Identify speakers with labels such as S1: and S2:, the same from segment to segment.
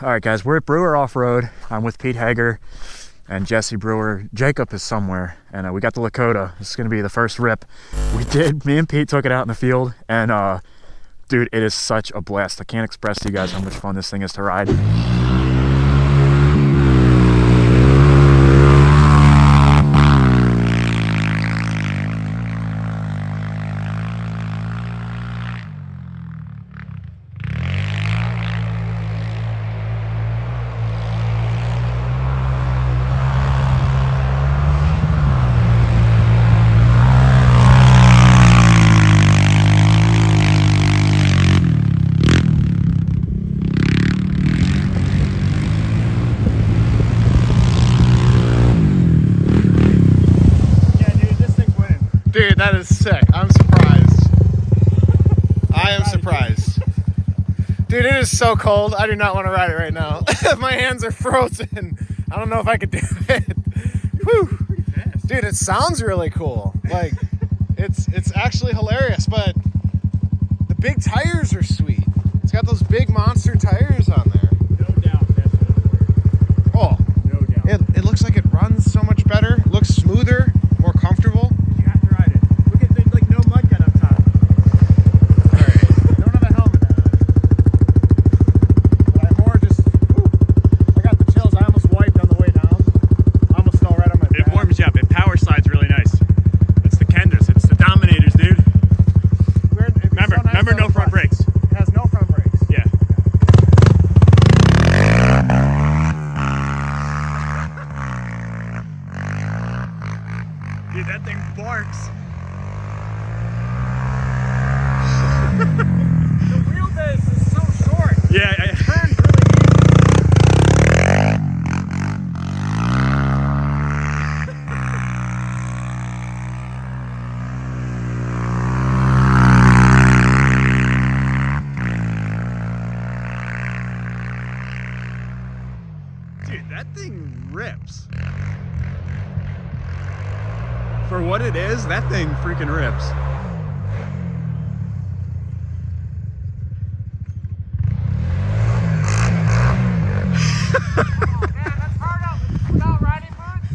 S1: All right, guys, we're at Brewer Off-Road. I'm with Pete Hager and Jesse Brewer. Jacob is somewhere, and we got the Lakota. This is going to be the first rip. Me and Pete took it out in the field, and dude, it is such a blast. I can't express to you guys how much fun this thing is to ride.
S2: Dude, that is sick. I'm surprised. I am surprised. Dude, it is so cold. I do not want to ride it right now. My hands are frozen. I don't know if I could do it. Whew. Dude, it sounds really cool. Like, it's actually hilarious, but the big tires are sweet. It's got those big monster tires on there.
S3: No doubt that's what.
S2: Oh,
S3: No doubt.
S2: it looks like it runs so much better. Looks smoother, more comfortable.
S3: Dude, that thing barks. The wheelbase is so short.
S1: Yeah,
S3: it turns really
S1: dude, that thing rips. For what it is, that thing freaking rips.
S3: that's hard out without riding boots.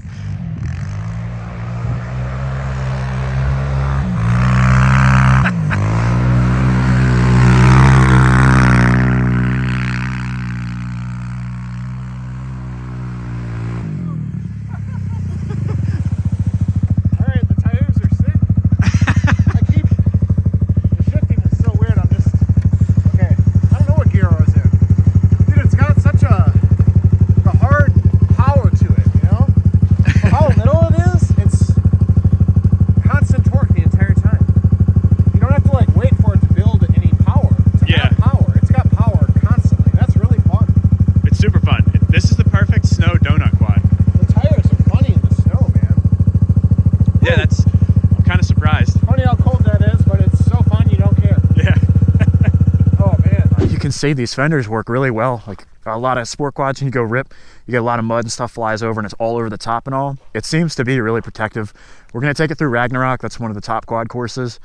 S1: See, these fenders work really well. Like a lot of sport quads, when you go rip, you get a lot of mud and stuff flies over and it's all over the top and all. It seems to be really protective. We're going to take it through Ragnarok. That's one of the top quad courses,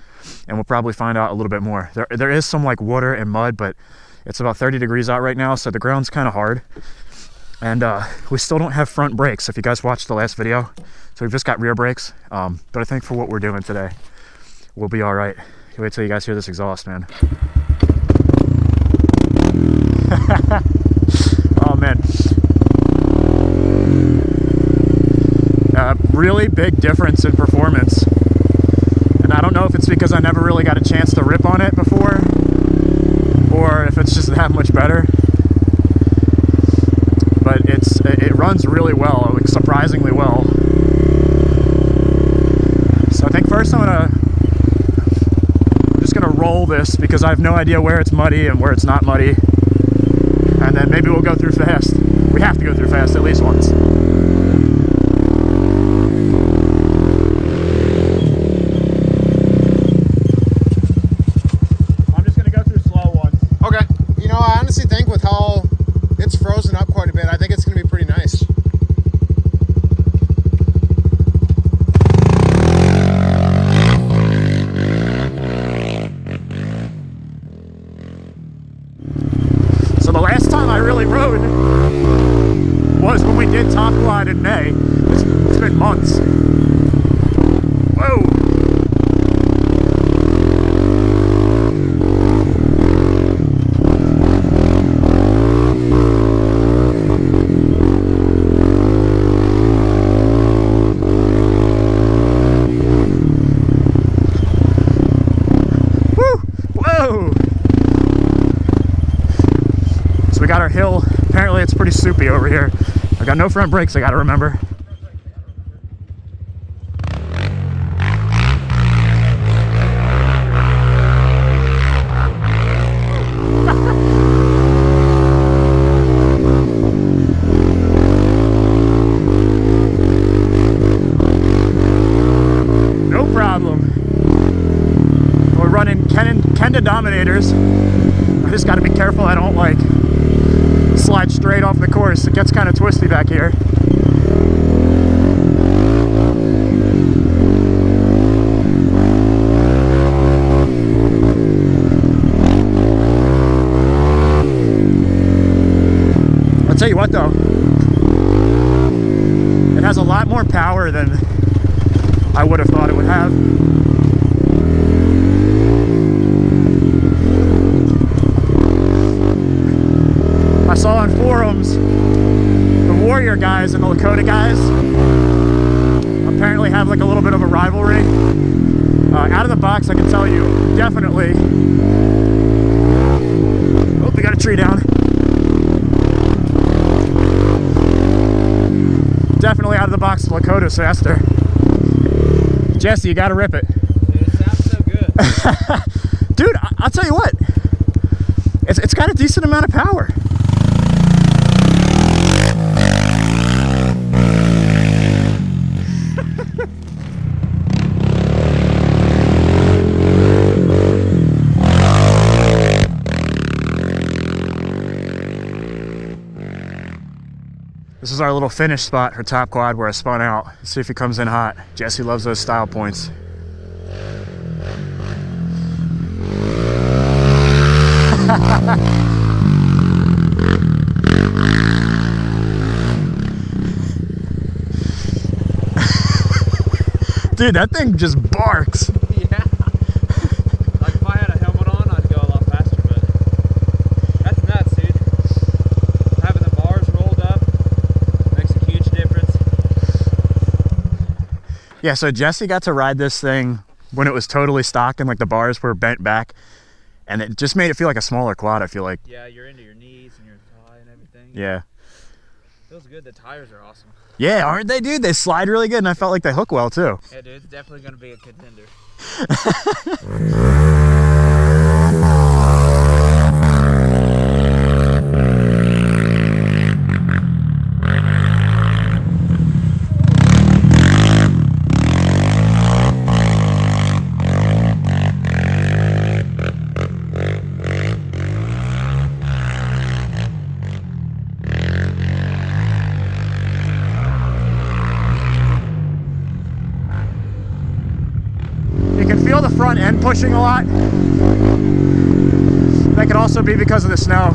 S1: and we'll probably find out a little bit more. There is some like water and mud, but it's about 30 degrees out right now, so the ground's kind of hard, and we still don't have front brakes if you guys watched the last video, so we've just got rear brakes, but I think for what we're doing today, we'll be all right. Wait till you guys hear this exhaust, man. Oh man, really big difference in performance, and I don't know if it's because I never really got a chance to rip on it before or if it's just that much better, but it runs really well, like surprisingly well. So I think first I'm just gonna roll this because I have no idea where it's muddy and where it's not muddy. And then maybe we'll go through fast. We have to go through fast at least once.
S3: I'm just gonna go through slow ones.
S2: Okay. You know, I honestly think with how it's frozen up quite a bit, I think it's gonna be pretty nice.
S1: So the last time I really rode did top quad in May. It's been months. Whoa. So we got our hill. Apparently it's pretty soupy over here. I got no front brakes, I gotta remember. No problem. We're running Kenda Dominators. I just gotta be careful I don't like slide straight off the course. It gets kind of twisty back here. I'll tell you what though, it has a lot more power than I would have thought it would have. I saw on forums the Warrior guys and the Lakota guys apparently have like a little bit of a rivalry. Out of the box, I can tell you, definitely. Oh, we got a tree down. Definitely out of the box, the Lakota's faster. Jesse, you gotta rip it.
S3: Dude, it sounds so good.
S1: Dude, I'll tell you what. It's got a decent amount of power. This is our little finish spot for top quad where I spun out. Let's see if he comes in hot. Jesse loves those style points. Dude, that thing just barks.
S3: Yeah. Like if I had a helmet on, I'd go a lot faster, but that's nuts, dude. Having the bars rolled up makes a huge difference.
S1: Yeah, so Jesse got to ride this thing when it was totally stock and like the bars were bent back, and it just made it feel like a smaller quad, I feel like.
S3: Yeah, you're into your knees and your thigh and everything.
S1: Yeah.
S3: Feels good. The tires are awesome.
S1: Yeah, aren't they, dude? They slide really good, and I felt like they hook well, too.
S3: Yeah, dude, it's definitely going to be a contender.
S1: Feel the front end pushing a lot. That could also be because of the snow.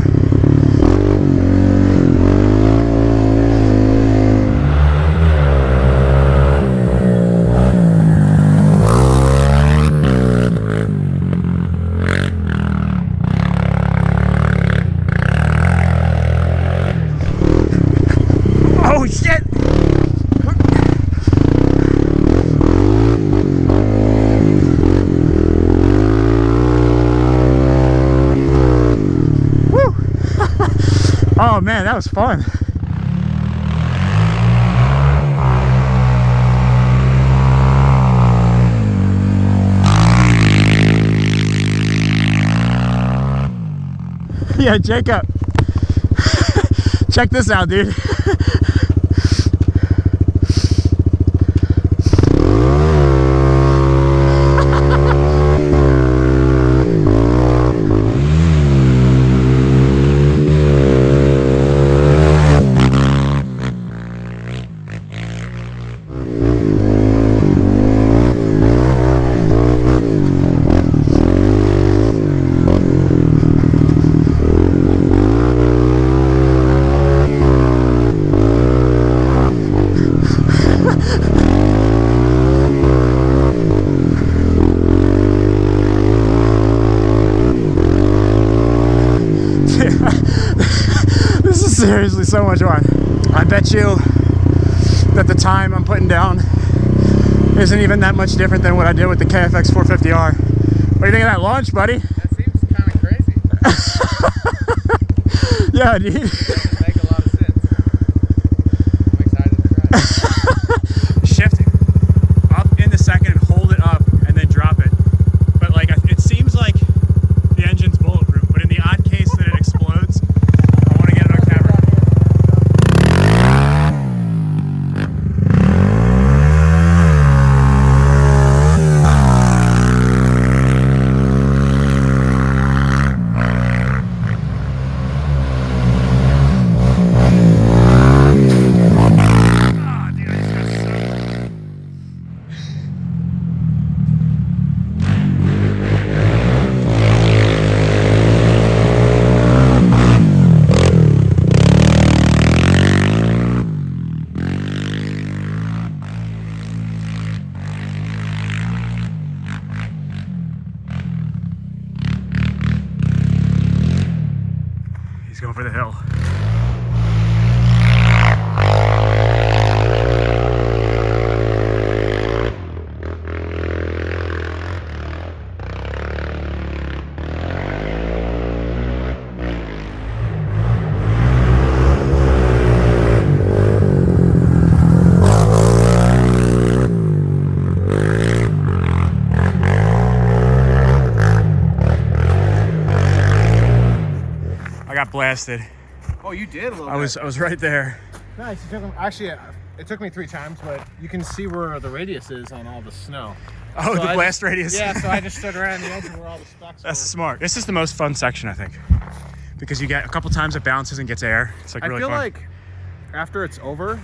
S1: Oh shit! Oh man, that was fun. Yeah, Jacob. Check this out, dude. Seriously, so much fun. I bet you that the time I'm putting down isn't even that much different than what I did with the KFX 450R. What do you think of that launch, buddy?
S2: That seems kind of crazy.
S1: Yeah, dude.
S2: Doesn't make a lot of sense. I'm excited to try it.
S1: Shift up in the second and hold it up and then drop it. But like, it seems like the engine's bulletproof, but in the odd case that it explodes, I want to get it on camera. He's going for the hill. I got blasted.
S2: Oh, you did a little
S1: I was right there.
S2: Nice. Actually, it took me 3 times, but you can see where the radius is on all the snow.
S1: Oh,
S2: So
S1: the
S2: I
S1: blast
S2: just-
S1: radius.
S2: Yeah, so I just stood around the edge of where all the specks
S1: That's
S2: were.
S1: smart. This is the most fun section, I think, because you get a couple times it bounces and gets air. It's like
S2: I
S1: really
S2: feel
S1: fun.
S2: like after it's over,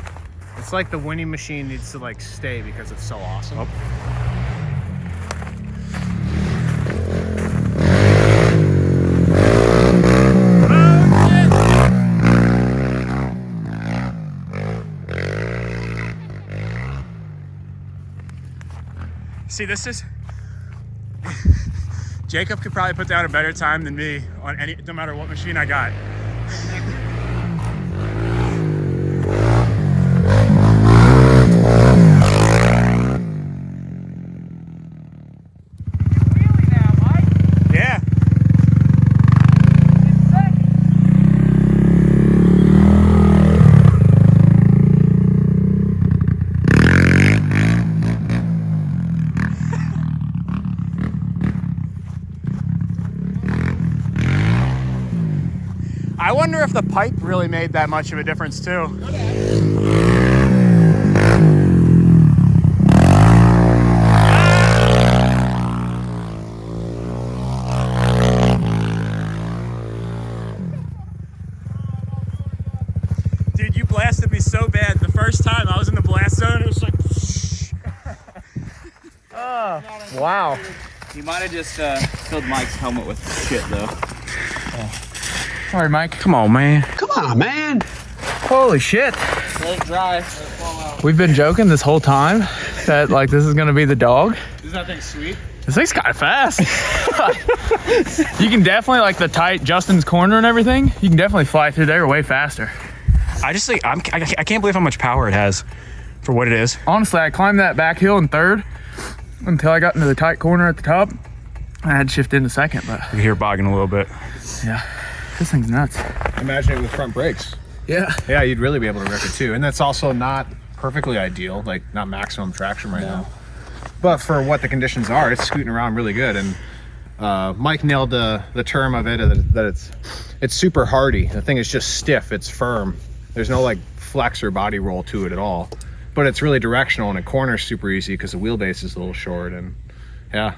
S2: it's like the winning machine needs to like stay because it's so awesome.
S1: Oh. See, this is Jacob could probably put down a better time than me on any, no matter what machine I got. Yeah. I wonder if the pipe really made that much of a difference too. Dude, you blasted me so bad. The first time I was in the blast zone, it was like,
S2: Wow.
S3: You might have just filled Mike's helmet with shit, though.
S2: Sorry, Mike.
S1: come on, man.
S4: Come on, man.
S2: Holy shit.
S3: Let it dry. Let it fall out.
S2: We've been joking this whole time that like this is gonna be the dog.
S3: Isn't that thing sweet?
S2: This thing's kind of fast. You can definitely like the tight Justin's corner and everything. You can definitely fly through there way faster.
S1: I just think, I can't believe how much power it has for what it is.
S2: Honestly, I climbed that back hill in third until I got into the tight corner at the top. I had to shift into second, but
S1: You hear it bogging a little bit.
S2: yeah, this thing's nuts.
S5: Imagine it with front brakes.
S2: Yeah.
S5: Yeah, you'd really be able to rip it too. And that's also not perfectly ideal, like not maximum traction right now. But for what the conditions are, it's scooting around really good. And Mike nailed the term of it, that it's super hardy. The thing is just stiff, it's firm. There's no like flex or body roll to it at all. But it's really directional, and a corner's super easy because the wheelbase is a little short. And yeah,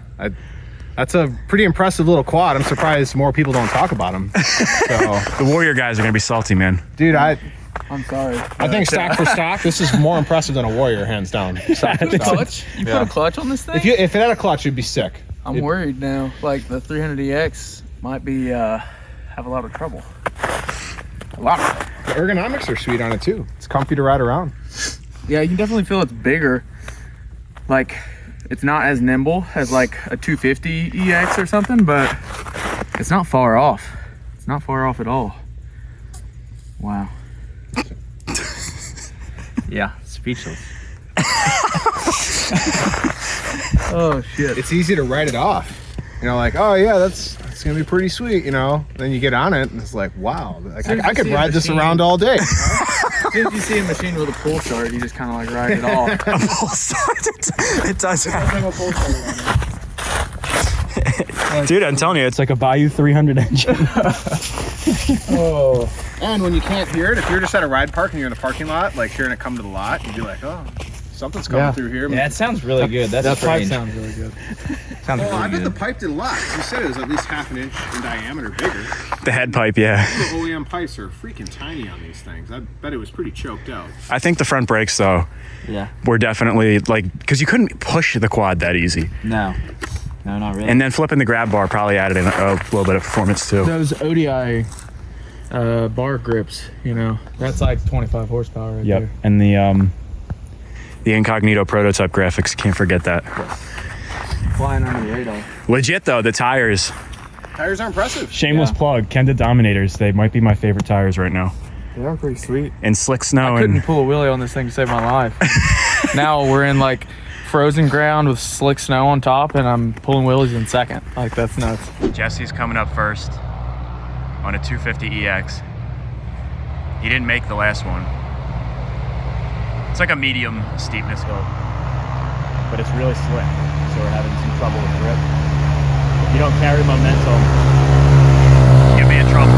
S5: that's a pretty impressive little quad. I'm surprised more people don't talk about them. So,
S1: The Warrior guys are gonna be salty, man.
S5: dude,
S2: I'm sorry.
S5: I think stock for stock, this is more impressive than a Warrior, hands down. Stock for stock.
S2: Clutch? You put a clutch on this thing?
S5: If it had a clutch, it'd be sick.
S2: I'm worried now. Like the 300EX might be have a lot of trouble. A lot.
S5: The ergonomics are sweet on it too. It's comfy to ride around.
S2: Yeah, you can definitely feel it's bigger. Like it's not as nimble as like a 250EX or something, but it's not far off. It's not far off at all.
S3: Wow. Yeah, speechless. Oh shit.
S5: It's easy to write it off. You know, like, oh yeah, that's gonna be pretty sweet, you know. Then you get on it and it's like, wow, like, I could ride this around all day.
S3: As soon as you see a machine with a pull start, you just kind of like ride it off.
S1: A full start. It does happen. Dude, I'm telling you, it's like a Bayou 300 engine.
S5: Oh. And when you can't hear it, if you're just at a ride park and you're in the parking lot, like hearing it come to the lot, you'd be like, oh, something's coming through here.
S3: Yeah, it sounds really good. That's
S2: That pipe
S3: strange.
S2: sounds really good.
S3: Sounds
S5: Well, I
S3: really
S5: bet the
S3: good.
S5: pipe did a lot. You said it was at least half an inch in diameter bigger.
S1: The head pipe, yeah.
S5: The OEM pipes are freaking tiny on these things. I bet it was pretty choked out.
S1: I think the front brakes, though,
S3: Yeah.
S1: were definitely like, because you couldn't push the quad that easy.
S3: No. No, not really.
S1: And then flipping the grab bar probably added in a little bit of performance, too.
S2: Those ODI bar grips, you know, that's like 25 horsepower right there.
S1: And the Incognito prototype graphics, can't forget that.
S3: Flying under the radar.
S1: Legit, though, the tires.
S5: Tires are impressive.
S1: Shameless
S3: Yeah.
S1: plug, Kenda Dominators. They might be my favorite tires right now.
S2: They are pretty sweet.
S1: And slick snow.
S2: I couldn't
S1: And
S2: pull a wheelie on this thing to save my life. Now we're in like frozen ground with slick snow on top, and I'm pulling wheelies in second. Like, that's nuts.
S1: Jesse's coming up first on a 250 EX. He didn't make the last one. It's like a medium steepness hill, but it's really slick, so we're having some trouble with grip. If you don't carry momentum, you'll be in trouble.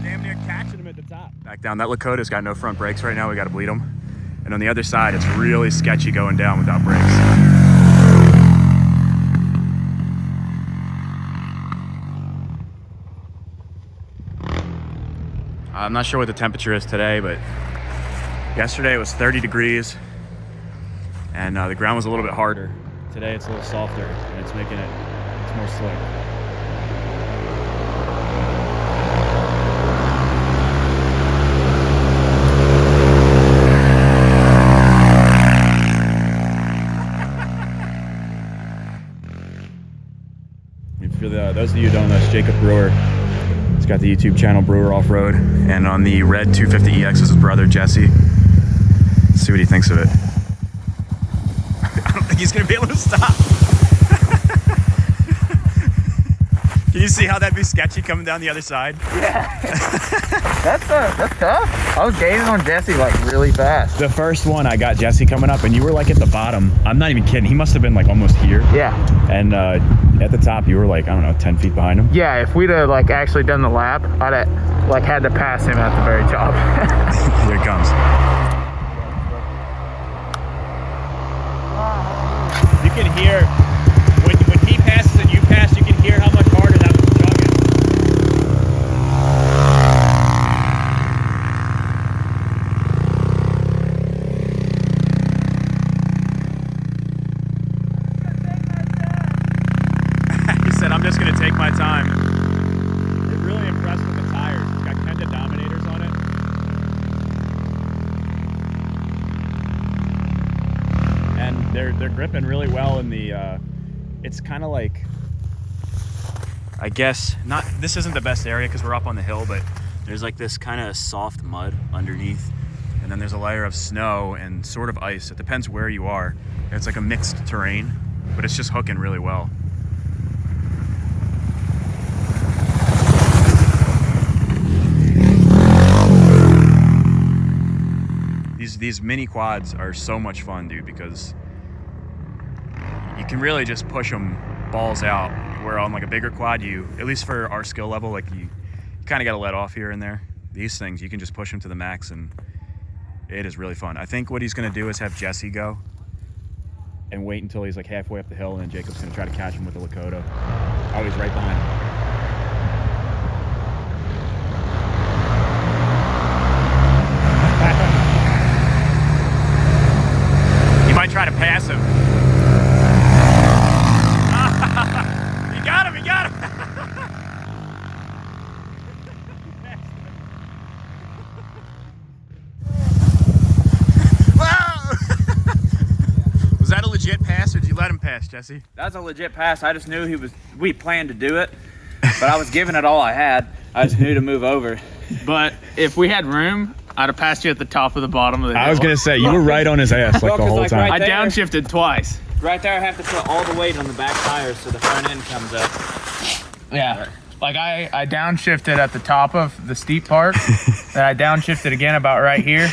S1: Damn near catching him at the top. Back down. That Lakota's got no front brakes right now. We got to bleed them. And on the other side, it's really sketchy going down without brakes. I'm not sure what the temperature is today, but yesterday it was 30 degrees and the ground was a little bit harder. Today it's a little softer and it's making it's more slick. For those of you who don't know, it's Jacob Brewer. He's got the YouTube channel Brewer Off-Road, and on the red 250EX is his brother Jesse. Let's see what he thinks of it. I don't think he's gonna be able to stop. Can you see how that'd be sketchy coming down the other side?
S2: That's tough. I was gaining on Jesse like really fast.
S1: The first one I got Jesse coming up, and you were like at the bottom. I'm not even kidding. He must have been like almost here.
S2: Yeah.
S1: And at the top, you were like, I don't know, 10 feet behind him.
S2: Yeah, if we'd have like actually done the lap, I'd have like had to pass him at the very top.
S1: Here it comes. You can hear when he passes and you pass, you can hear how much harder that was chugging. He said, I'm just gonna take my time. They're really impressed with the tires. It's got Kenda Dominators on it. And they're gripping really well in the it's kind of like, I guess not, this isn't the best area because we're up on the hill, but there's like this kind of soft mud underneath, and then there's a layer of snow and sort of ice. It depends where you are. It's like a mixed terrain, but it's just hooking really well. These mini quads are so much fun, dude, because you can really just push them balls out, where on like a bigger quad, you, at least for our skill level, like you kind of got to let off here and there. These things, you can just push them to the max, and it is really fun. I think what he's going to do is have Jesse go and wait until he's like halfway up the hill, and then Jacob's going to try to catch him with the Lakota. Oh, he's right behind him. Might try to pass him. You got him, you got him. Was that a legit pass, or did you let him pass, Jesse?
S3: That was a legit pass. I just knew we planned to do it, but I was giving it all I had. I just knew to move over.
S2: But if we had room, I'd have passed you at the top of the bottom of the hill.
S1: I was gonna say you were right on his ass like the
S3: 'cause,
S1: whole
S3: like,
S1: time.
S3: right
S2: I
S3: there.
S2: downshifted twice.
S3: Right there, I have to put all the weight on the back tires so the front end comes up.
S2: Yeah. Like I downshifted at the top of the steep part, then I downshifted again about right here.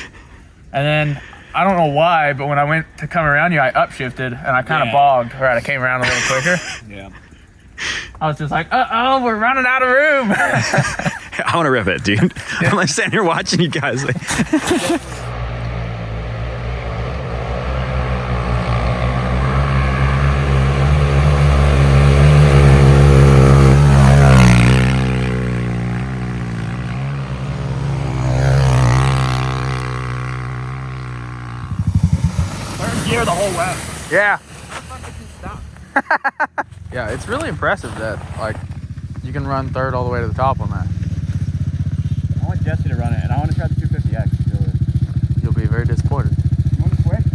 S2: And then I don't know why, but when I went to come around you, I upshifted and I kind of bogged. Right, I came around a little quicker.
S3: Yeah.
S2: I was just like, uh-oh, we're running out of room.
S1: I want to rip it, dude. I'm like standing here watching you guys. Like,
S2: Gear the whole way.
S3: Yeah.
S4: Yeah, it's really impressive that like you can run third all the way to the top on that.
S3: I want Jesse to run it, and I want to try the 250X.
S4: You'll be very disappointed.
S3: You want to switch?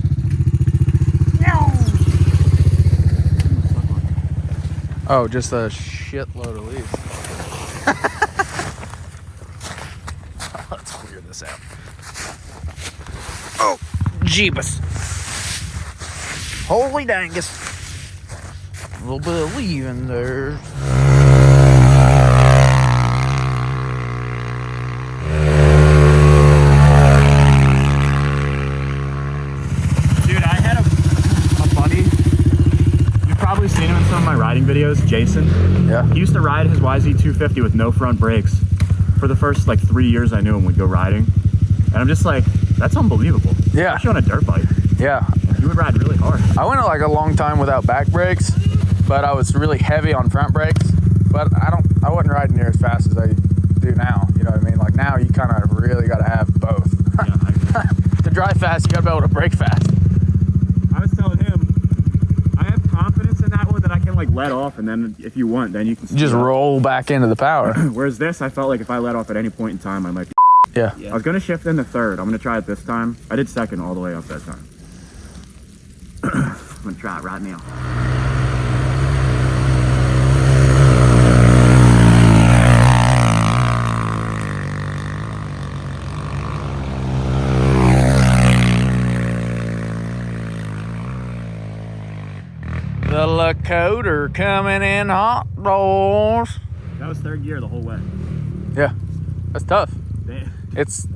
S4: Oh, just a shitload of leaves.
S1: let's clear this out.
S4: Oh, Jeebus. Holy dangus. A little bit of leaf in there.
S1: Dude, I had a buddy. You've probably seen him in some of my riding videos, Jason.
S4: Yeah.
S1: He used to ride his YZ250 with no front brakes. For the first like 3 years I knew him, we'd go riding. And I'm just like, that's unbelievable.
S4: Yeah.
S1: Especially on a dirt bike.
S4: Yeah.
S1: You would ride really hard.
S4: I went like a long time without back brakes, but I was really heavy on front brakes. But I wasn't riding near as fast as I do now. You know what I mean? Like now you kind of really got to have both.
S1: Yeah, I agree.
S4: To drive fast, you got to be able to brake fast.
S1: I was telling him, I have confidence in that one that I can like let off, and then if you want, then you can
S4: Just
S1: speed up.
S4: roll back into the power.
S1: Whereas this, I felt like if I let off at any point in time, I might be.
S4: Yeah.
S1: I was gonna shift into third. I'm gonna try it this time. I did second all the way up that time. I'm gonna try it right now.
S4: The Lakota coming in hot, boys.
S1: That was third gear the whole way.
S4: Yeah, that's tough.
S1: Damn.
S4: It's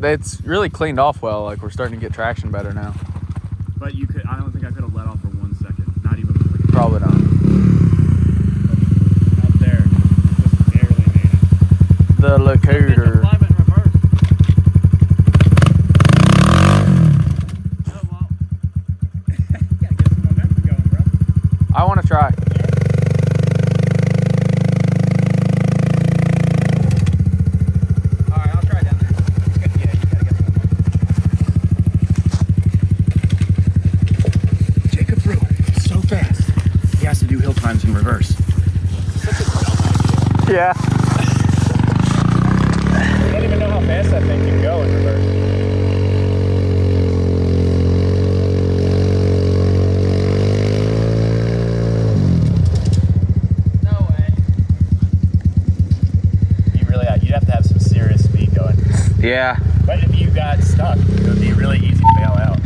S4: really cleaned off well. Like we're starting to get traction better now.
S1: But you could. I don't think I could have let off for 1 second. Not even. Like,
S4: Probably not.
S1: up there, just barely made it.
S4: The Lakota.
S3: Climb it in reverse.
S1: Oh well. You gotta get some momentum going, bro.
S4: I want to try.
S3: All right, I'll try down there. Yeah, you gotta get some.
S1: Jacob threw it so fast. He has to do hill climbs in reverse.
S4: Yeah.
S1: I don't even know how fast that thing can go in reverse.
S3: No way.
S1: You'd have to have some serious speed going.
S4: Yeah.
S1: But if you got stuck, it would be really easy to bail out.